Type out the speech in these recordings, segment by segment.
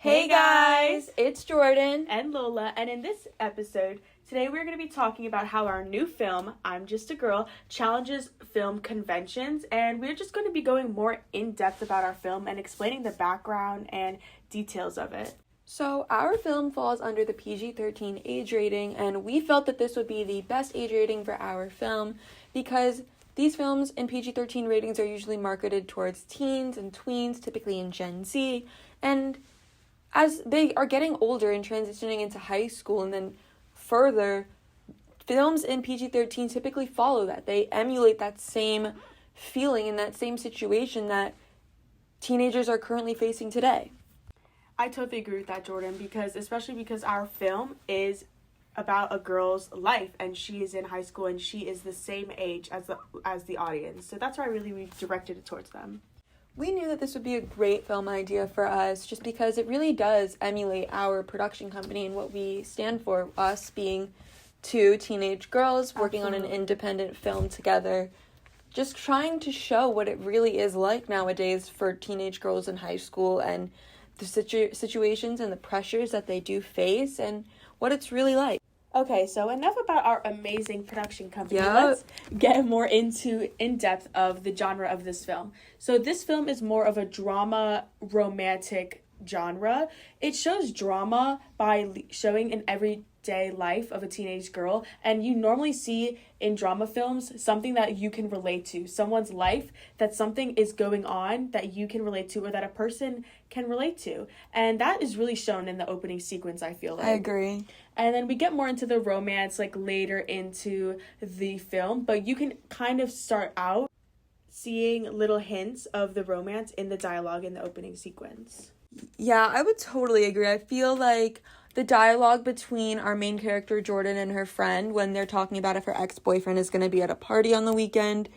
Hey guys, it's Jordan and Lola, and in this episode, today we're going to be talking about how our new film, I'm Just a Girl, challenges film conventions, and we're just going to be going more in depth about our film and explaining the background and details of it. So our film falls under the PG-13 age rating, and we felt that this would be the best age rating for our film because these films in PG-13 ratings are usually marketed towards teens and tweens, typically in Gen Z, and as they are getting older and transitioning into high school and then further, films in PG-13 typically follow that. They emulate that same feeling and that same situation that teenagers are currently facing today. I totally agree with that, Jordan, especially because our film is about a girl's life, and she is in high school and she is the same age as the audience. So that's why we directed it towards them. We knew that this would be a great film idea for us just because it really does emulate our production company and what we stand for, us being two teenage girls working on an independent film together, just trying to show what it really is like nowadays for teenage girls in high school and the situations and the pressures that they do face and what it's really like. Okay, so enough about our amazing production company. Yep. Let's get more in depth of the genre of this film. So this film is more of a drama romantic genre. It shows drama by showing an everyday life of a teenage girl, and you normally see in drama films something that you can relate to, someone's life, that something is going on that you can relate to or that a person can relate to. And that is really shown in the opening sequence, I feel like. I agree. And then we get more into the romance later into the film, but you can kind of start out seeing little hints of the romance in the dialogue in the opening sequence. Yeah, I would totally agree. I feel like the dialogue between our main character, Jordan, and her friend, when they're talking about if her ex-boyfriend is going to be at a party on the weekend,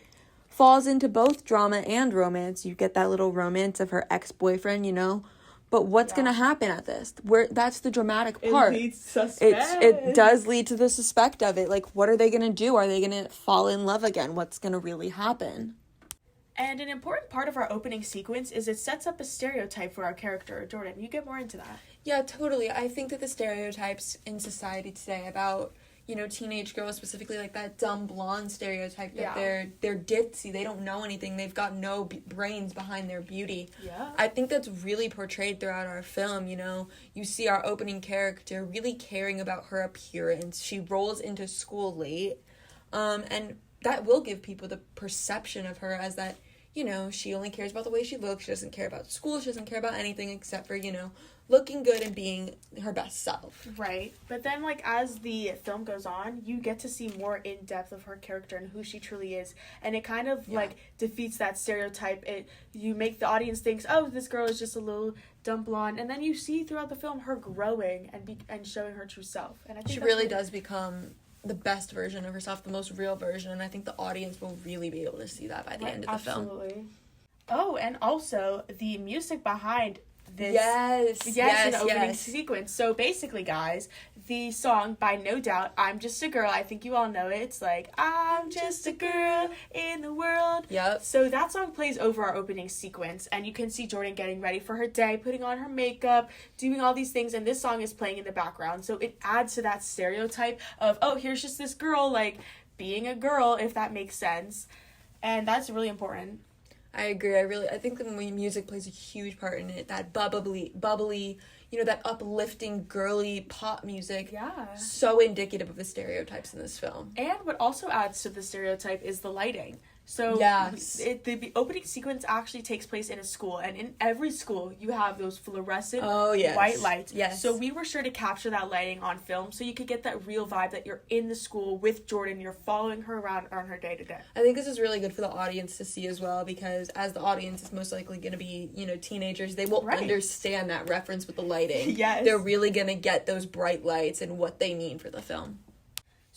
falls into both drama and romance. You get that little romance of her ex-boyfriend, but what's going to happen at this? That's the dramatic part. It leads to suspense. It does lead to the suspect of it. Like, what are they going to do? Are they going to fall in love again? What's going to really happen? And an important part of our opening sequence is it sets up a stereotype for our character. Jordan, you get more into that. Yeah, totally. I think that the stereotypes in society today about, teenage girls, specifically like that dumb blonde stereotype that they're ditzy, they don't know anything, they've got no brains behind their beauty. Yeah. I think that's really portrayed throughout our film, You see our opening character really caring about her appearance. She rolls into school late, and that will give people the perception of her as that, she only cares about the way she looks. She doesn't care about school. She doesn't care about anything except for, looking good and being her best self. Right. But then, as the film goes on, you get to see more in depth of her character and who she truly is. And it kind of, defeats that stereotype. You make the audience think, oh, this girl is just a little dumb blonde. And then you see throughout the film her growing and showing her true self. And I think she really does become the best version of herself, the most real version, and I think the audience will really be able to see that by the end of the film. Absolutely. Oh, and also the music behind this yes, in the opening sequence. So basically, guys, the song by No Doubt, I'm Just a Girl, I think you all know it. It's like, I'm just a girl in the world. Yep. So that song plays over our opening sequence, and you can see Jordan getting ready for her day, putting on her makeup, doing all these things, and this song is playing in the background. So it adds to that stereotype of, oh, here's just this girl, being a girl, if that makes sense. And that's really important. I agree. I think the music plays a huge part in it. That bubbly, that uplifting, girly pop music. Yeah. So indicative of the stereotypes in this film. And what also adds to the stereotype is the lighting. So the opening sequence actually takes place in a school, and in every school you have those fluorescent white lights. Yes. So we were sure to capture that lighting on film so you could get that real vibe that you're in the school with Jordan, you're following her around on her day to day. I think this is really good for the audience to see as well, because as the audience is most likely going to be, teenagers, they will understand that reference with the lighting. Yes. They're really going to get those bright lights and what they mean for the film.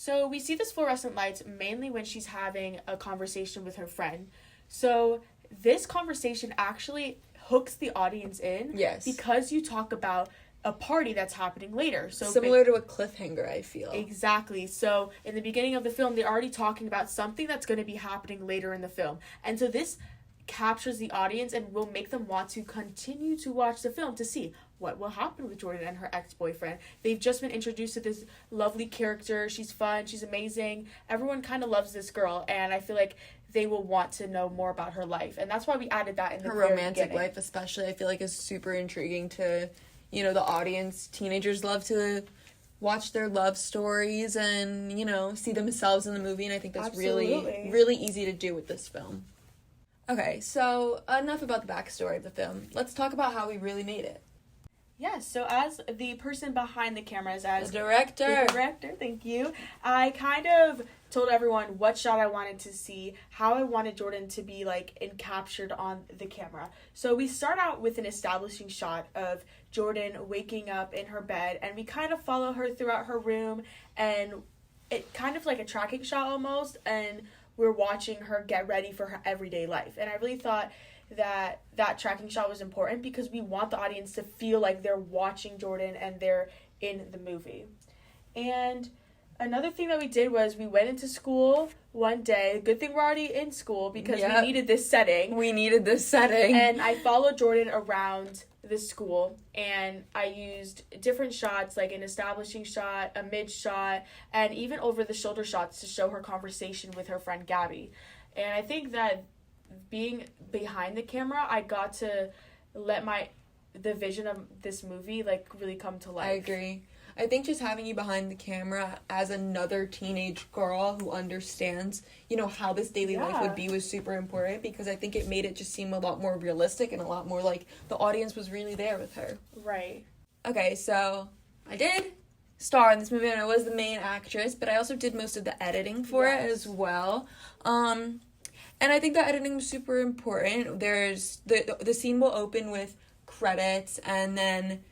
So we see this fluorescent lights mainly when she's having a conversation with her friend. So this conversation actually hooks the audience in. Yes. Because you talk about a party that's happening later. So similar to a cliffhanger, I feel. Exactly. So in the beginning of the film, they're already talking about something that's going to be happening later in the film. And so this captures the audience and will make them want to continue to watch the film to see, what will happen with Jordan and her ex-boyfriend. They've just been introduced to this lovely character. She's fun, she's amazing. Everyone kind of loves this girl, and I feel like they will want to know more about her life. And that's why we added that in the Her very romantic beginning. life especially, I feel like, is super intriguing to, you know, the audience. Teenagers love to watch their love stories and, you know, see themselves in the movie, and I think that's Absolutely. really easy to do with this film. Okay, so enough about the backstory of the film. Let's talk about how we really made it. Yes, so as the person behind the cameras, as The director. the director, thank you, I kind of told everyone what shot I wanted to see, how I wanted Jordan to be, like, captured on the camera. So we start out with an establishing shot of Jordan waking up in her bed, and we kind of follow her throughout her room, and it kind of like a tracking shot almost, and we're watching her get ready for her everyday life. And I really thought that tracking shot was important because we want the audience to feel like they're watching Jordan and they're in the movie. And another thing that we did was we went into school one day. Good thing we're already in school because Yep. we needed this setting. We needed this setting. And I followed Jordan around the school, and I used different shots, like an establishing shot, a mid shot, and even over the shoulder shots to show her conversation with her friend Gabby. And I think that being behind the camera, I got to let the vision of this movie, like, really come to life. I agree. I think just having you behind the camera as another teenage girl who understands, you know, how this daily life would be was super important because I think it made it just seem a lot more realistic and a lot more like the audience was really there with her. Right. Okay, so I did star in this movie and I was the main actress, but I also did most of the editing for it as well. And I think that editing was super important. There's the scene will open with credits and then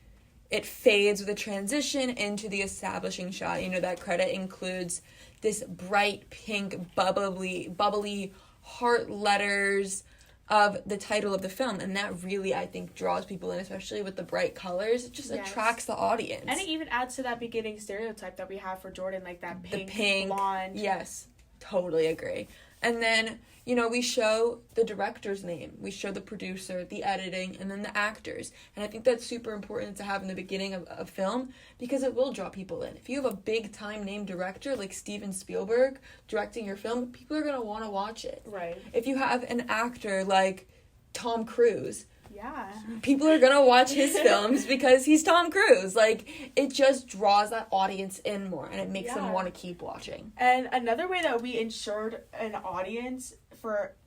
it fades with a transition into the establishing shot. You know, that credit includes this bright pink bubbly heart letters of the title of the film, and that really, I think, draws people in, especially with the bright colors. It just attracts the audience. And it even adds to that beginning stereotype that we have for Jordan, like that pink, pink blonde. Yes, totally agree. And then, you know, we show the director's name, we show the producer, the editing, and then the actors. And I think that's super important to have in the beginning of a film because it will draw people in. If you have a big time name director like Steven Spielberg directing your film, people are going to want to watch it. Right. If you have an actor like Tom Cruise, Yeah. people are gonna watch his films because he's Tom Cruise. Like, it just draws that audience in more, and it makes them want to keep watching. And another way that we ensured an audience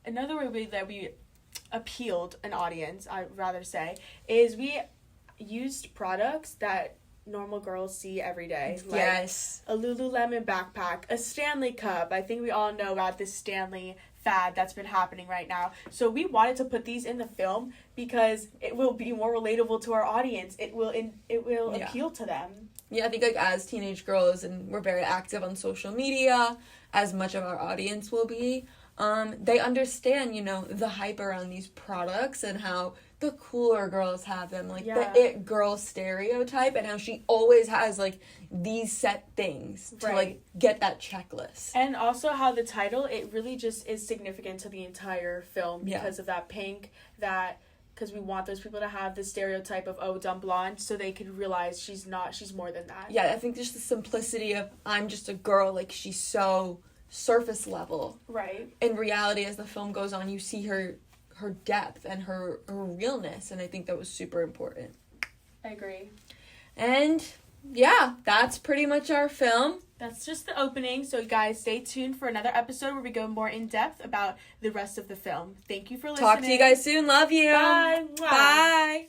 another way that we appealed an audience, I'd rather say, is we used products that normal girls see every day. Like Yes. a Lululemon backpack, a Stanley cup. I think we all know about this Stanley fad that's been happening right now. So we wanted to put these in the film because it will be more relatable to our audience. It will appeal to them. Yeah, I think, like, as teenage girls, and we're very active on social media, as much of our audience will be, they understand, you know, the hype around these products and how the cooler girls have them, like the it girl stereotype, and how she always has, like, these set things to, like, get that checklist. And also how the title, it really just is significant to the entire film because of that pink, because we want those people to have the stereotype of, oh, dumb blonde, so they could realize she's more than that. Yeah, I think just the simplicity of, I'm just a girl, like, she's so surface level. Right. In reality, as the film goes on, you see her depth and her realness, and I think that was super important. I agree. And yeah, that's pretty much our film. That's just the opening, so guys, stay tuned for another episode where we go more in depth about the rest of the film. Thank you for listening. Talk to you guys soon. Love you. Bye. Bye.